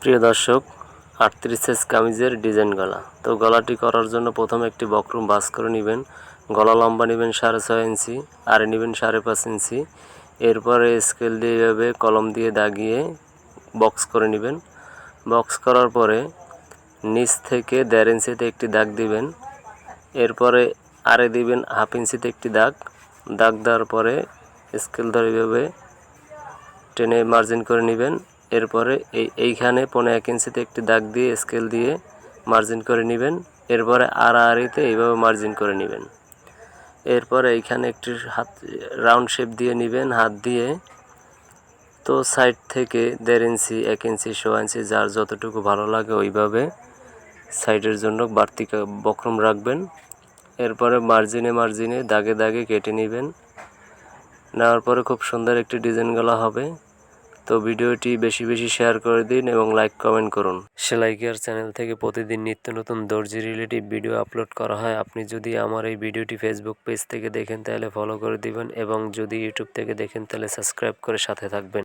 প্রিয় দর্শক, 38 সাইজ কামিজের ডিজাইন গলা। তো গলাটি করার জন্য প্রথমে একটি বক্রম ভাঁজ করে নেবেন। গলা লম্বা নেবেন 6.5 ইঞ্চি, আড়ে নেবেন 5.5 ইঞ্চি। এরপরে স্কেল দিয়ে এভাবে কলম দিয়ে দাগিয়ে বক্স করে নেবেন। বক্স করার পরে নিচ থেকে 1.5 ইঞ্চিতে একটি দাগ দিবেন। এরপরে আড়ে দিবেন 1/2 ইঞ্চিতে একটি দাগ দেওয়ার পরে স্কেল ধরে এভাবে টেনে মার্জিন করে নেবেন। এরপরে এইখানে 1.5 ইঞ্চিতে একটি দাগ দিয়ে স্কেল দিয়ে মার্জিন করে নেবেন। এরপরে আড়াআড়িতে এইভাবে মার্জিন করে নেবেন। এরপরে এইখানে একটি হাত রাউন্ড শেপ দিয়ে নেবেন হাত দিয়ে। তো সাইড থেকে 1.5 ইঞ্চি 1 ইঞ্চি 1.5 ইঞ্চি যার যতটুকু ভালো লাগে ওইভাবে সাইডের জন্য বাড়তি বক্রম রাখবেন। এরপরে মার্জিনে দাগে দাগে কেটে নেবেন। নেওয়ার পরে খুব সুন্দর একটি ডিজাইন গলা হবে। তো ভিডিওটি বেশি বেশি শেয়ার করে দিন এবং লাইক কমেন্ট করুন। সেলাই কেয়ার চ্যানেল থেকে প্রতিদিন নিত্য নতুন দর্জি রিলেটিভ ভিডিও আপলোড করা হয়। আপনি যদি আমার এই ভিডিওটি ফেসবুক পেজ থেকে দেখেন তাহলে ফলো করে দিবেন এবং যদি ইউটিউব থেকে দেখেন তাহলে সাবস্ক্রাইব করে সাথে থাকবেন।